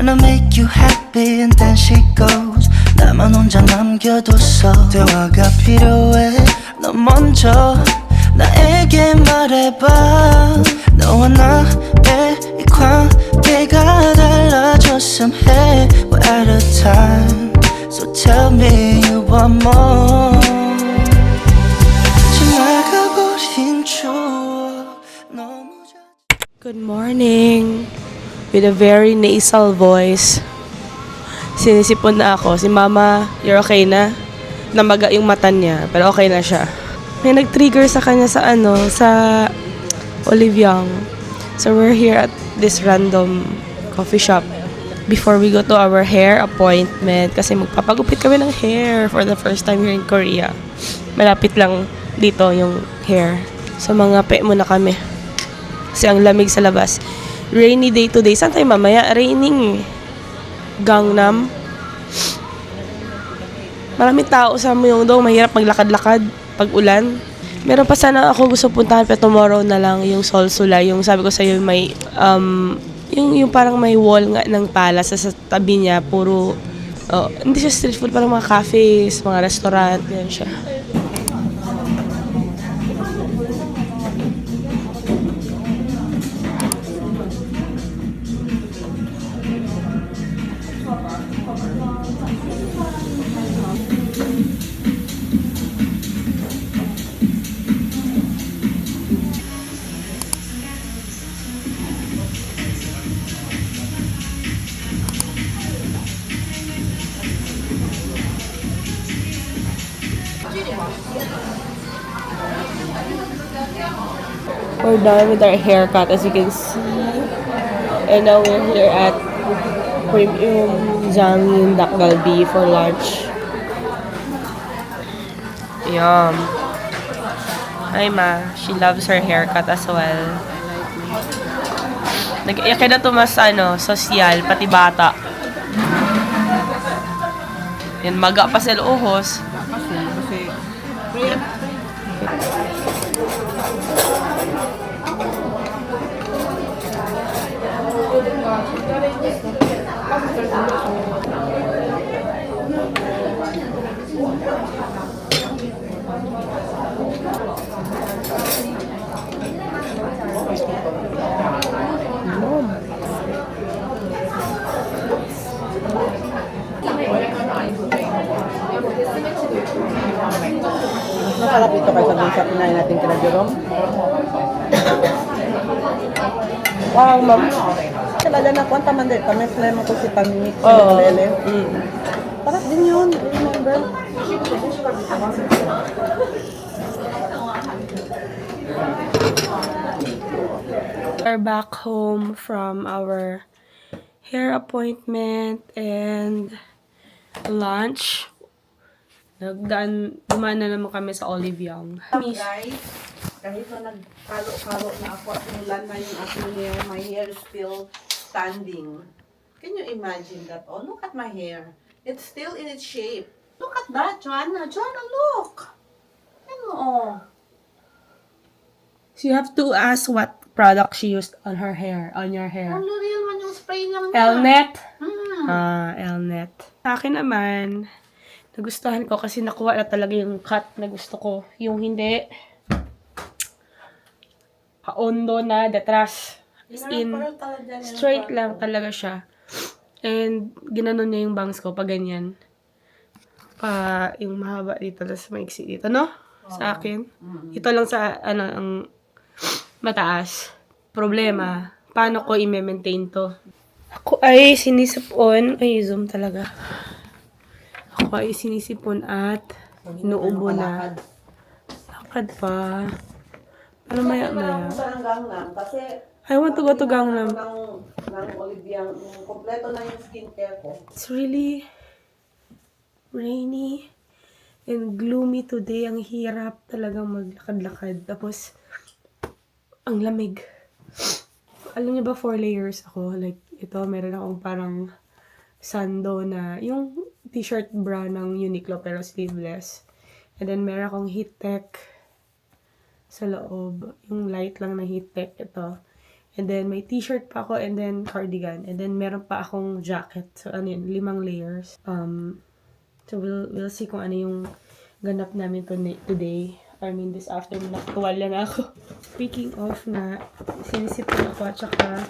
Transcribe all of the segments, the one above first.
Tryna make you happy and then she goes. 나만 혼자 남겨뒀어. 대화가 필요해. 너 먼저 나에게 말해봐. 너와 나의 이 관계가 달라졌음 해. We're out of time, so tell me you want more. 지나가버린 추억 너무 Good morning! With a very nasal voice. Sinisipon na ako. Si Mama, you're okay na? Namaga yung mata niya, pero okay na siya. May nag-trigger sa kanya sa Oliviang. So we're here at this random coffee shop before we go to our hair appointment kasi magpapagupit kami ng hair for the first time here in Korea. Malapit lang dito yung hair. So mga pe muna kami. Kasi ang lamig sa labas. Rainy day today. Saan tayo mamaya? Raining. Gangnam. Maraming tao sa Myeongdong. Mahirap maglakad-lakad pag ulan. Meron pa sana ako gusto puntahan pero tomorrow na lang yung Seoul Sulay. Yung sabi ko sa'yo may yung parang may wall nga ng palace sa tabi niya. Puro hindi siya street food, parang mga cafes, mga restaurant. Yan siya. We're done with our haircut, as you can see. And now we're here at Premium Jangin Dak Galbi for lunch. Yum. Hi Ma, she loves her haircut as well. Nag-iyak na to mas social, pati bata. Yan, maga pa sila uhos. Masarap ito kaysa dun sa kinain natin kila Jerome. Wow, ma'am. Talaga na kwanta man din. Kami sila mo ko si Pamini. Oo. Parang din yun. Remember? We're back home from our hair appointment and lunch. Dumaan na naman kami sa Oliviang. Guys, kahit na nagkalo-kalo na ako at simulan na yung aking hair, my hair is still standing. Can you imagine that? Oh, look at my hair. It's still in its shape. Look at that, Joanna. Joanna, look. Ano? So you have to ask what product she used on her hair, on your hair. Ang L'Oreal man yung spray lang niya. Elnet? Hmm. Elnet. Sa akin naman, nagustuhan ko kasi nakuha na talaga yung cut na gusto ko. Yung hindi, kaondo na, detras. As in, straight lang talaga siya. And, ginanon niya yung bangs ko, pa ganyan. Pa, yung mahaba dito, tapos maiksi dito, no? Sa akin. Ito lang sa, ang mataas. Problema, paano ko i-maintain to? Ako ay sinisipon, ay, zoom talaga. Ako ay sinisipon at inuubo na. Lakad pa. Pero maya-maya. Kasi I want to go to Gangnam. ng Oliviang, kompleto na yung skincare ko. It's really rainy and gloomy today. Ang hirap talagang maglakad-lakad. Tapos, ang lamig. Alam niyo ba, 4 layers ako? Like, ito, meron akong parang sando na, yung t-shirt bra ng Uniqlo pero sleeveless. And then, meron akong heat tech sa loob. Yung light lang na heat tech ito. And then, may t-shirt pa ako and then cardigan. And then, meron pa akong jacket. So, ano yun, 5 layers. So, we'll see kung ano yung ganap namin today. I mean, this afternoon. Nakatuwala na ako. Speaking of na, sinisipon ako at saka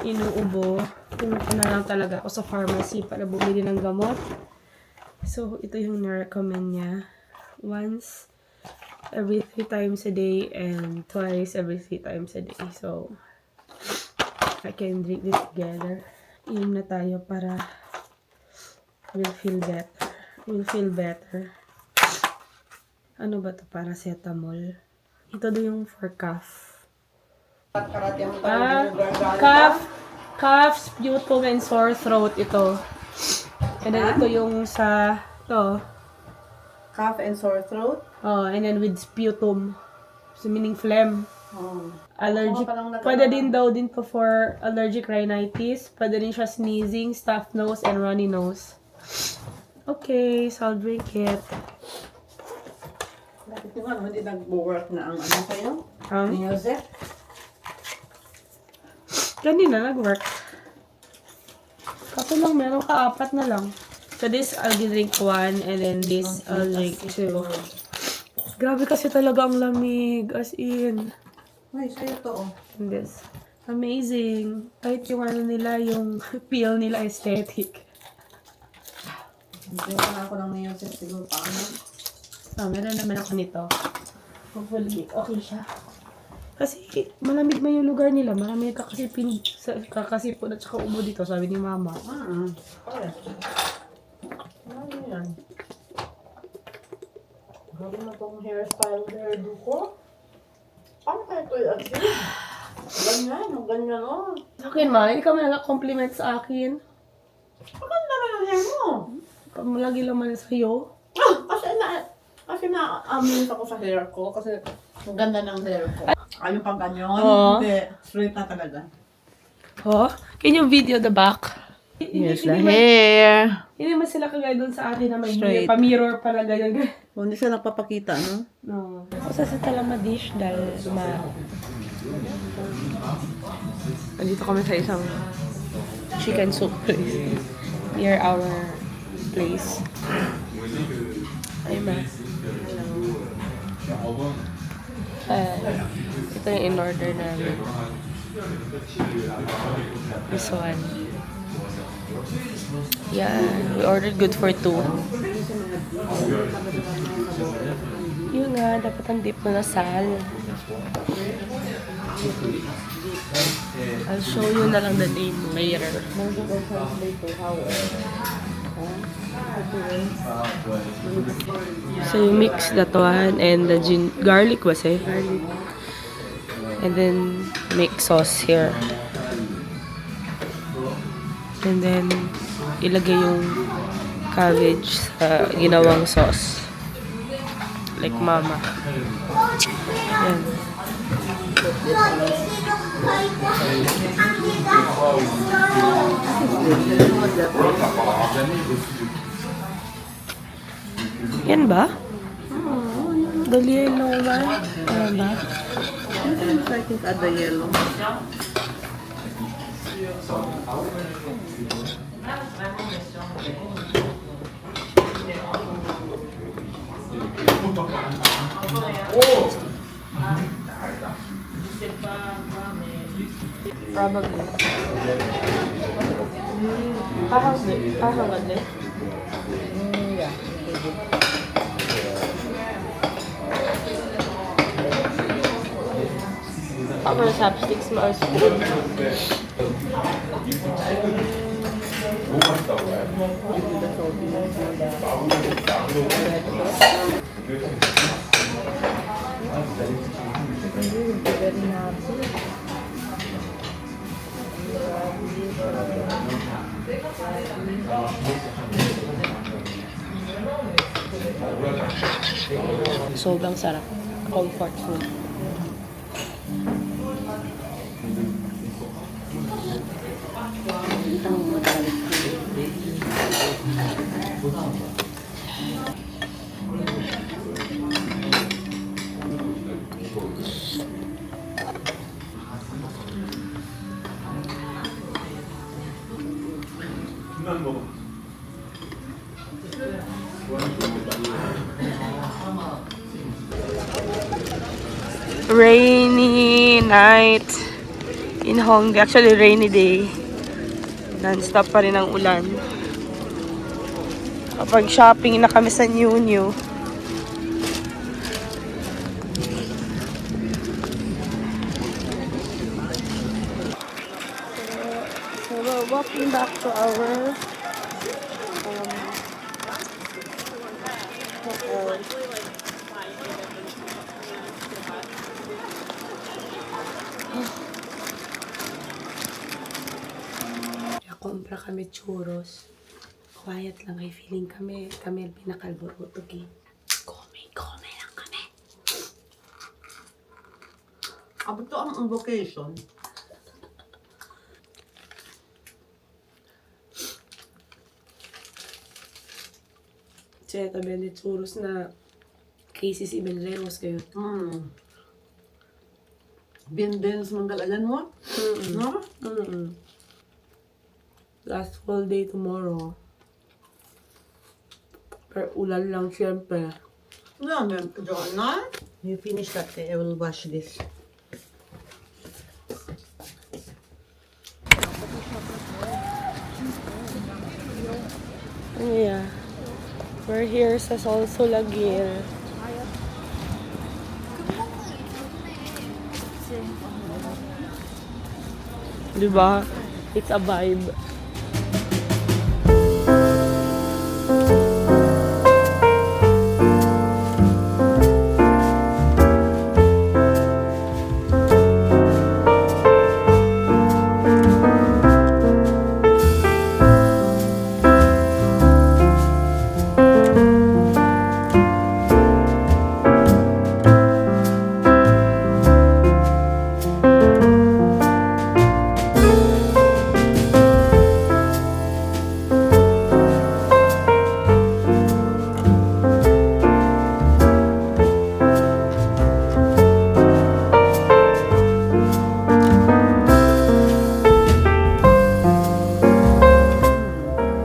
inuubo. Pumunta na lang talaga ako sa pharmacy para bumili ng gamot. So, ito yung na-recommend niya. Once every 3 times a day and twice every 3 times a day. So, I can drink this together. Inom na tayo para we'll feel better. We'll feel better. Ano ba to? Paracetamol. Ito daw yung for cough. Cough, sputum, and sore throat ito. And then ito yung sa to. Cough and sore throat? Oh, and then with sputum. So meaning phlegm. Oh. Allergic. Pwede din daw din to for allergic rhinitis. Pwede din siya sneezing, stuffed nose, and runny nose. Okay, so I'll drink it. Bakit yung hindi nag-work na ang ano sa'yo? Music? Kanina nag-work. Kaso lang, meron ka 4 na lang. So this, I'll drink 1 and then this, I'll drink 2. Grabe kasi talaga ang lamig. As in. Ay, sa'yo to oh. And this. Amazing. Kahit yung ano nila, yung feel nila aesthetic. Hindi ko na ako ng music siguro pa ano. So, meron naman ako nito. Hopefully, okay siya. Kasi malamig man yung lugar nila. Marami kakasipon at saka ubo dito, sabi ni mama. Okay. Ano yan? Grabe na tong hairstyle hairdo ko. Paano kaya ito i-achieve? Ganyan oh. Sa akin, ma, hindi ka man nag-compliment sa akin. Maganda na yung hair mo. Lagi lang man sa'yo. Kasi na-amazed ako sa hair ko. Kasi ang ganda ng hair ko. Ayun pang ganyan. Oo. Hindi. Straight na talaga. Oh, can you video the back? Yes, the Hindi man- hair. Hindi man sila kagaya doon sa atin na may Straight. pa-mirror para ganyan. Hindi siya nagpapakita, no? No. Kasi sa Talamadish dahil Andito kami sa isang chicken soup place near our place. Ay, ma. Ito yung in-order namin. This one. Yeah, we ordered good for 2. Yun nga, dapat ang dip na nasal. I'll show you na lang the name later. So you mix that one and the garlic was it? And then make sauce here. And then ilagay yung cabbage sa ginawang sauce. Like mama. Yan. Yan ba? The yellow one? Ano ba? I think add the yellow. Probably. Parang ganda. Yeah. Our chopsticks mo are spoon. Sobrang sarap. Comfort food. Rainy night in Hongdae. Actually, rainy day. Non-stop pa rin ang ulan. Kapag shopping na kami sa New New. So we're walking back to our hotel. Kumpra kami churros. Quiet lang ay feeling kami ang pinakalburuto eh. Come lang kami. Abot to ang vocation. Cheta bende churros na cases ibenleros kayo. Bindens manggalagan mo? No? Last full day tomorrow. Pero ulan lang siyempre. No, Joanna. You finish that, I will wash this. Yeah. We're here sa Sol Solagir. Diba? It's a vibe.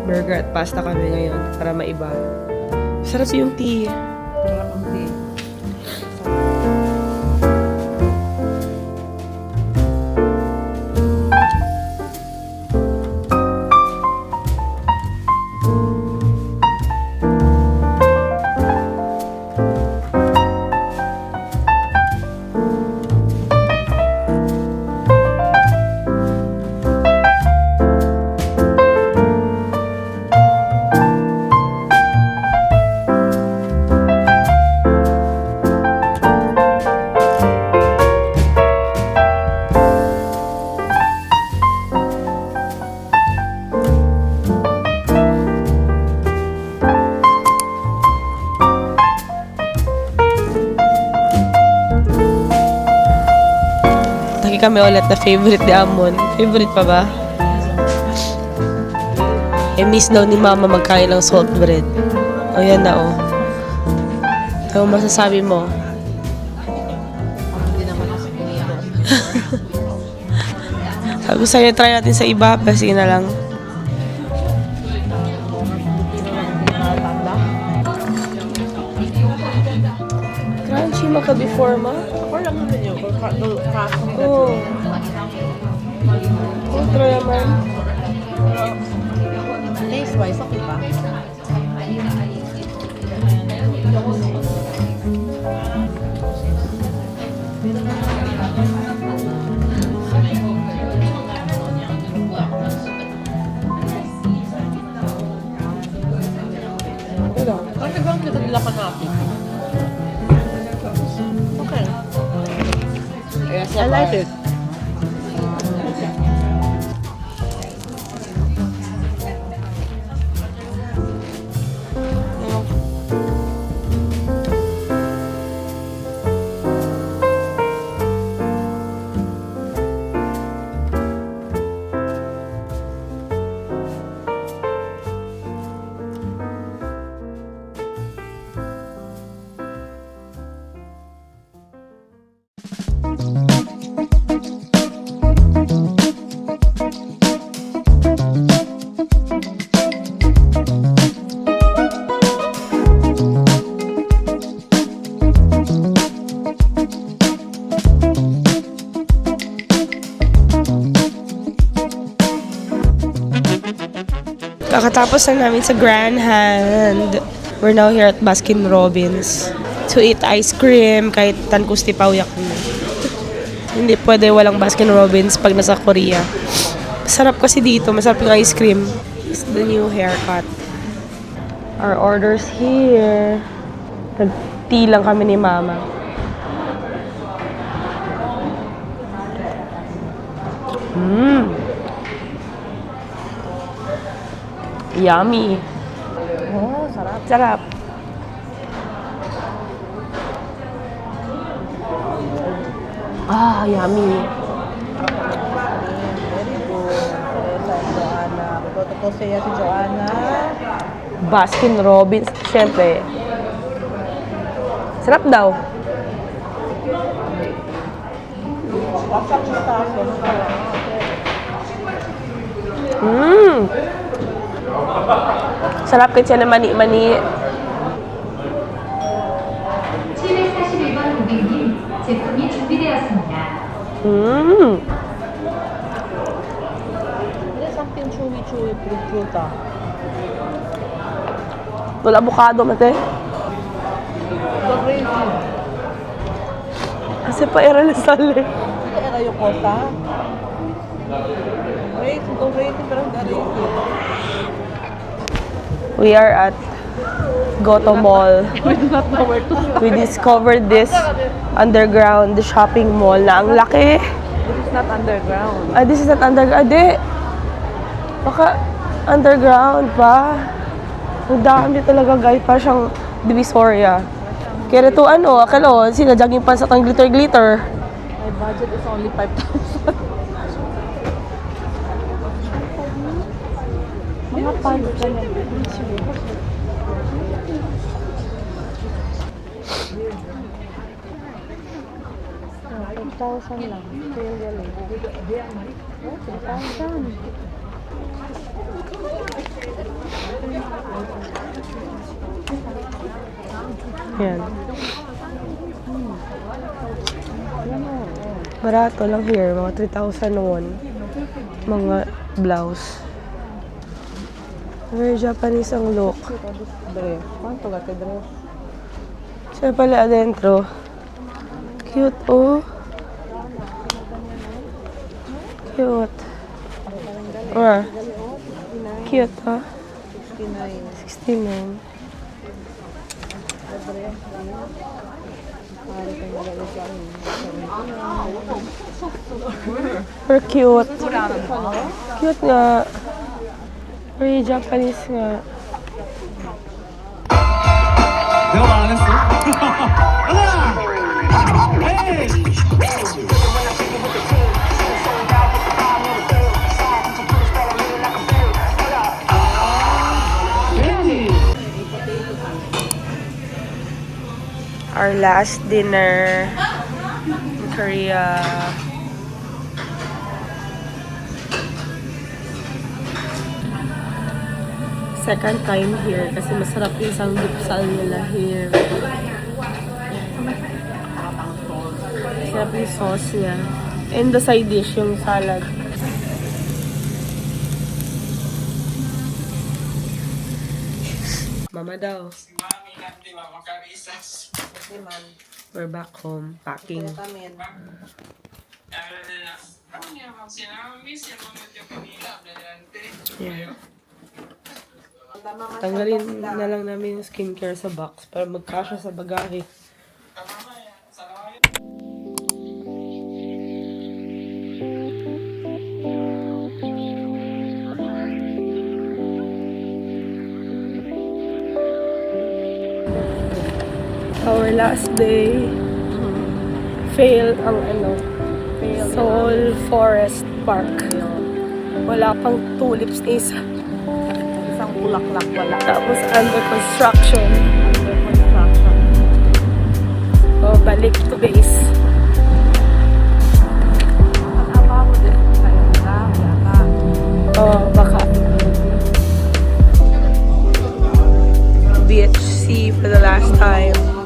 Burger at pasta kami ngayon para maiba. Sarap yung tea. Sarap ang tea. Lagi kami ulit na favorite ni Amon. Favorite pa ba? Miss daw ni Mama magkain ng salt bread. O yan na o. Ano masasabi mo? Hindi naman ako pinito. Sabi ko sa'yo, try natin sa iba. Pero sige na lang. Crunchy maka before ma? Ako lang naman yun. Oo. Oh, try naman. Taste-wise, okay pa? Ano? Kasi bang nila ka natin? Okay. I like it. Tapos na namin sa Grand Hand. We're now here at Baskin Robbins to eat ice cream kahit tankusti pauyak na. Hindi pwede walang Baskin Robbins pag nasa Korea. Sarap kasi dito. Masarap yung ice cream. It's the new haircut. Our orders here. Nag-tea lang kami ni Mama. Yummy. Oh, sarap. Sarap. Ah, yummy. Very good. Sa Joanna. Buto ko siya si Joanna. Baskin Robbins. Siyempre. Sarap daw. Wasak na tayo. Sarap kasi na mani-mani. 741번 고객님, 제품이 준비되었습니다. There's something chewy, fruit. Wala avocado, mate. The crazy. Kasi pa era na sali. Ito era yung kosa. Wait, ito crazy pero ang crazy. We are at Goto Mall. We do not know where to go. We discovered this underground shopping mall na ang laki. This is not underground. Ah, this is not underground. Di. Baka underground pa. Ang dami talaga guys. Parang siyang Divisoria. Kaya ito akala sila jogging pants at ang glitter-glitter. My budget is only 5,000. Mga pants ka na. lang. Ito yung galing. 2,000. Yan. Barato lang here. Mga 3,000 won. Mga blouse. Very Japanese ang look. Dress. Quanto ka dress? Siya pala adentro. Cute, oh. Cute. Ah. Cute, ah. 69. Very cute. Cute nga. Very Japanese nga. 내가 말 안 했어? 하나! 에이! Our last dinner in Korea. Second time here kasi masarap yung samgyeopsal nila here. Masarap yung sauce niya. And the side dish, yung salad. Mama daw. We're back home, packing. Yeah. Tanggalin na lang namin yung skincare sa box para magkasya sa bagahe. Our last day, fail ang Seoul Forest Park. Wala pang tulips na isa. Isang bulaklak wala. Tapos under construction. So, balik to base. Oh, baka. BHC for the last time.